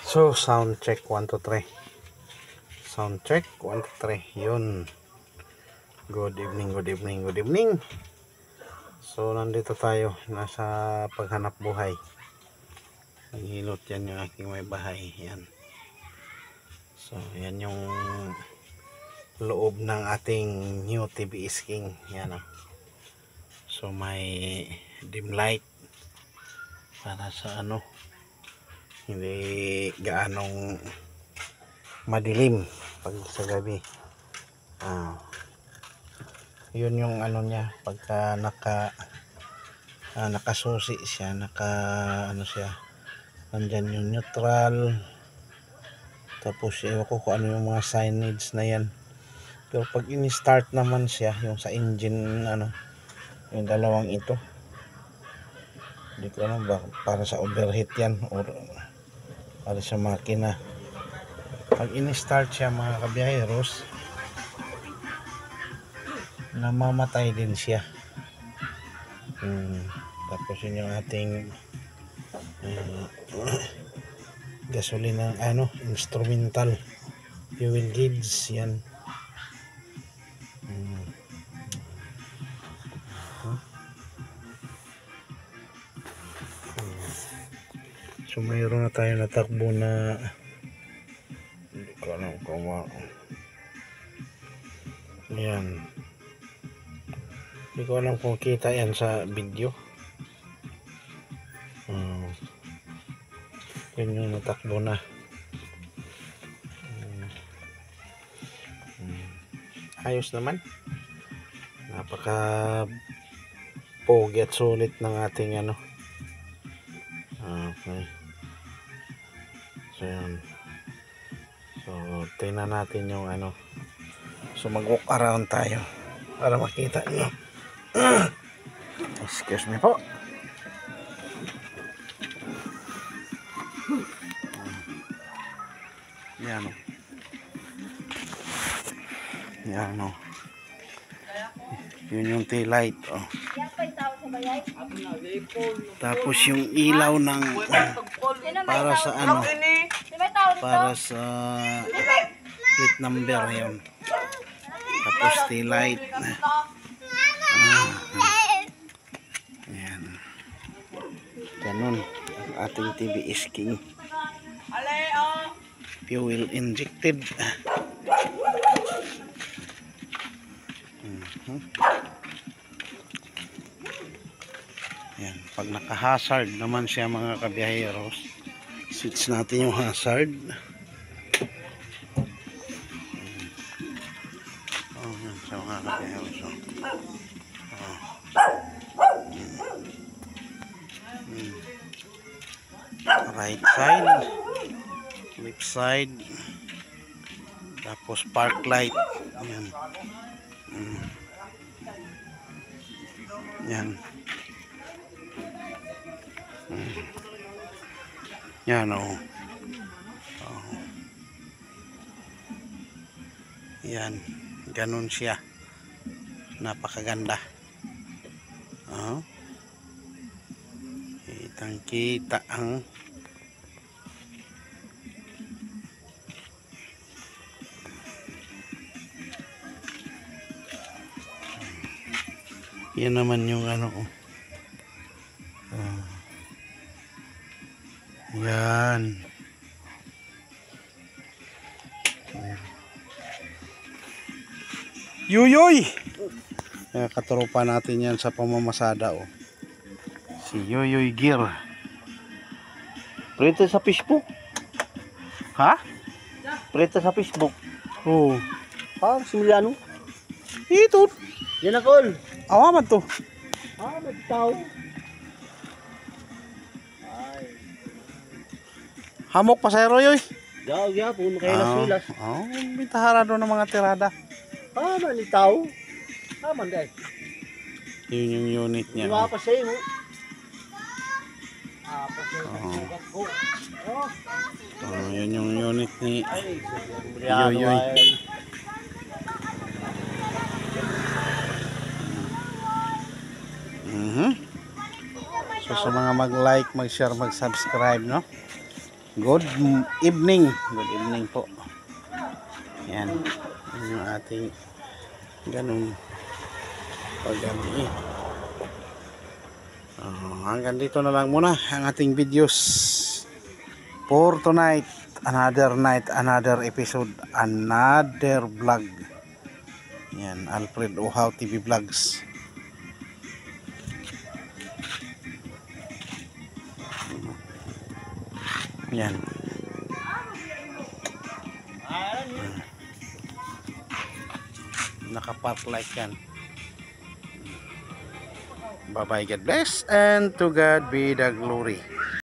So, sound check 1 2 3. Sound check 1 2 3. Yun. Good evening, good evening, good evening. So, nandito tayo. Nasa paghanap buhay. Naghilot yan yung aking may bahay. Yan. So, yan yung loob ng ating new TBS King. Yan o. So, may dim light. Para sa hindi gaanong madilim pag sa gabi. Yun yung niya pagka nakasusi siya, siya, nandyan yung neutral, tapos ewan ko kung ano yung mga signage na yan. Pero pag ini-start naman siya, yung sa engine yung dalawang ito, hindi ko alam ba para sa overheat yan or para sa makina. Pag ini-start siya mga kabiyaheros, namamatay din siya. Tapos yun yung ating gasolina instrumental fuel gauge yan. So mayroon na tayo natakbo na hindi ko alam kung yan, hindi ko alam kung kita yan sa video. Yun yung natakbo na. Ayos naman, napaka pogi at sulit ng ating okay. So yun. So tingnan natin yung so mag walk around tayo para makita nyo. Excuse me po. Yan o. Yan o. Yun yung tail light o. Tapos yung ilaw ng para sa para sa plate number yun. Tapos tail light. Ayan. Ganun ang ating TBS King. Fuel injected. Ayan. Pag naka-hazard naman siya mga kabiyaheros, switch natin yung hazard. Yan sa mga kabiyaheros. Right side, left side, tapos park light. Ayan. Yan. Yan o. Yan. Ganun siya. Napakaganda. Kitang kita ang yan naman yung yan. Yuyoy! Katurupa natin yan sa pamamasada o. Si Yuyoy Gear. Prito sa Facebook. Ha? Prito sa Facebook. Oo. Similiano. Ito. Yan ako. Awaman to. Magtaw. Hamok pasayro yoy. Gaw ya puno kayo na silas. Bintahara doon ng mga tirada. Manitaw. Man guys. Yun yung unit niya. Diba pa siya mo? Yun yung unit ni Yoyoy. So sa mga mag-like, mag-share, mag-subscribe, no? Good evening. Good evening po. Yan. Yan yung ating ganun paggabi. Hanggang dito na lang muna ang ating videos for tonight. Another night, another episode, another vlog. Yan, Alfred Uhaw TV Vlogs. Yan. Nakapark like yan. Bye bye, God bless, and to God be the glory.